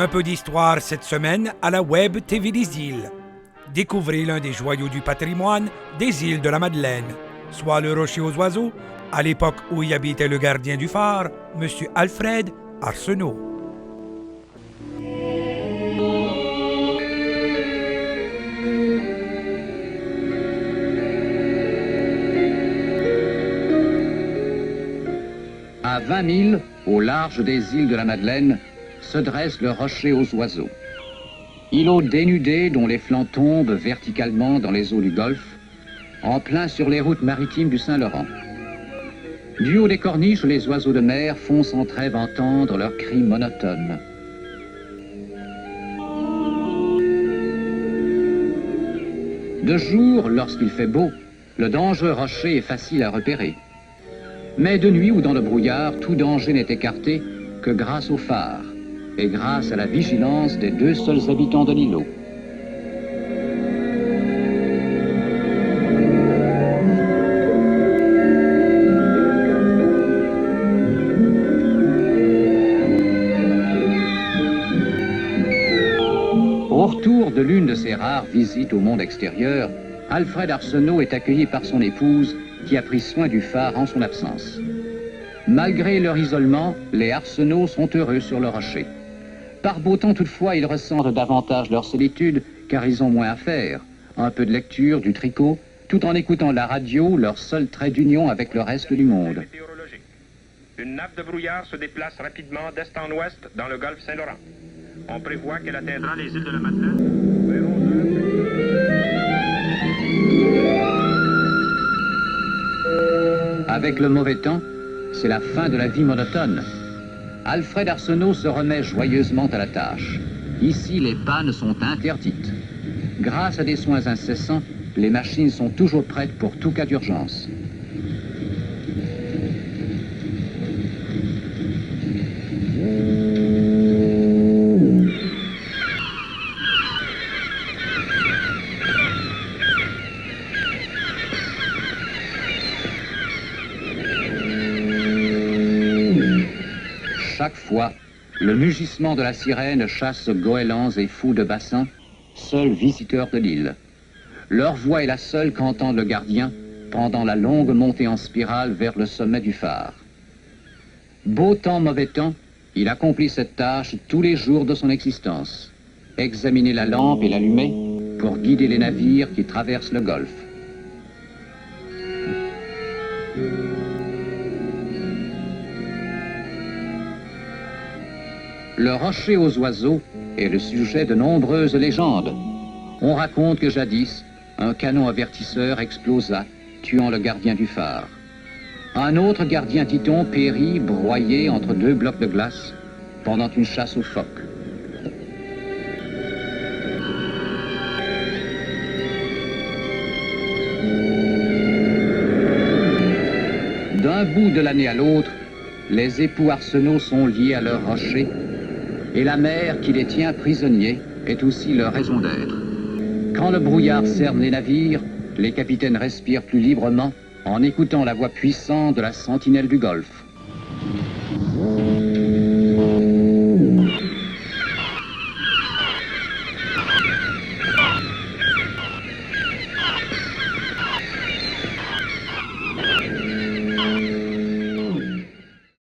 Un peu d'histoire cette semaine à la Web TV des îles. Découvrez l'un des joyaux du patrimoine des îles de la Madeleine, soit le Rocher aux Oiseaux, à l'époque où y habitait le gardien du phare, M. Alfred Arsenault. À 20 milles, au large des îles de la Madeleine, se dresse le Rocher aux Oiseaux. Îlot dénudé dont les flancs tombent verticalement dans les eaux du Golfe, en plein sur les routes maritimes du Saint-Laurent. Du haut des corniches, les oiseaux de mer font sans trêve entendre leurs cris monotones. De jour, lorsqu'il fait beau, le dangereux rocher est facile à repérer. Mais de nuit ou dans le brouillard, tout danger n'est écarté que grâce au phare et grâce à la vigilance des deux seuls habitants de l'îlot. Au retour de l'une de ses rares visites au monde extérieur, Alfred Arsenault est accueilli par son épouse qui a pris soin du phare en son absence. Malgré leur isolement, les Arsenault sont heureux sur le rocher. Par beau temps toutefois, ils ressentent davantage leur solitude car ils ont moins à faire. Un peu de lecture, du tricot, tout en écoutant la radio, leur seul trait d'union avec le reste du monde. Une nappe de brouillard se déplace rapidement d'est en ouest dans le golfe Saint-Laurent. On prévoit qu'elle atteindra les îles de la Madeleine. Avec le mauvais temps, c'est la fin de la vie monotone. Alfred Arsenault se remet joyeusement à la tâche. Ici, les pannes sont interdites. Grâce à des soins incessants, les machines sont toujours prêtes pour tout cas d'urgence. Chaque fois, le mugissement de la sirène chasse goélands et fous de bassin, seuls visiteurs de l'île. Leur voix est la seule qu'entend le gardien pendant la longue montée en spirale vers le sommet du phare. Beau temps, mauvais temps, il accomplit cette tâche tous les jours de son existence. Examiner la lampe et l'allumer pour guider les navires qui traversent le Golfe. Le Rocher aux Oiseaux est le sujet de nombreuses légendes. On raconte que jadis, un canon avertisseur explosa, tuant le gardien du phare. Un autre gardien, dit-on, périt, broyé entre deux blocs de glace, pendant une chasse aux phoques. D'un bout de l'année à l'autre, les époux Arsenault sont liés à leur rocher, et la mer qui les tient prisonniers est aussi leur raison d'être. Quand le brouillard cerne les navires, les capitaines respirent plus librement en écoutant la voix puissante de la sentinelle du Golfe.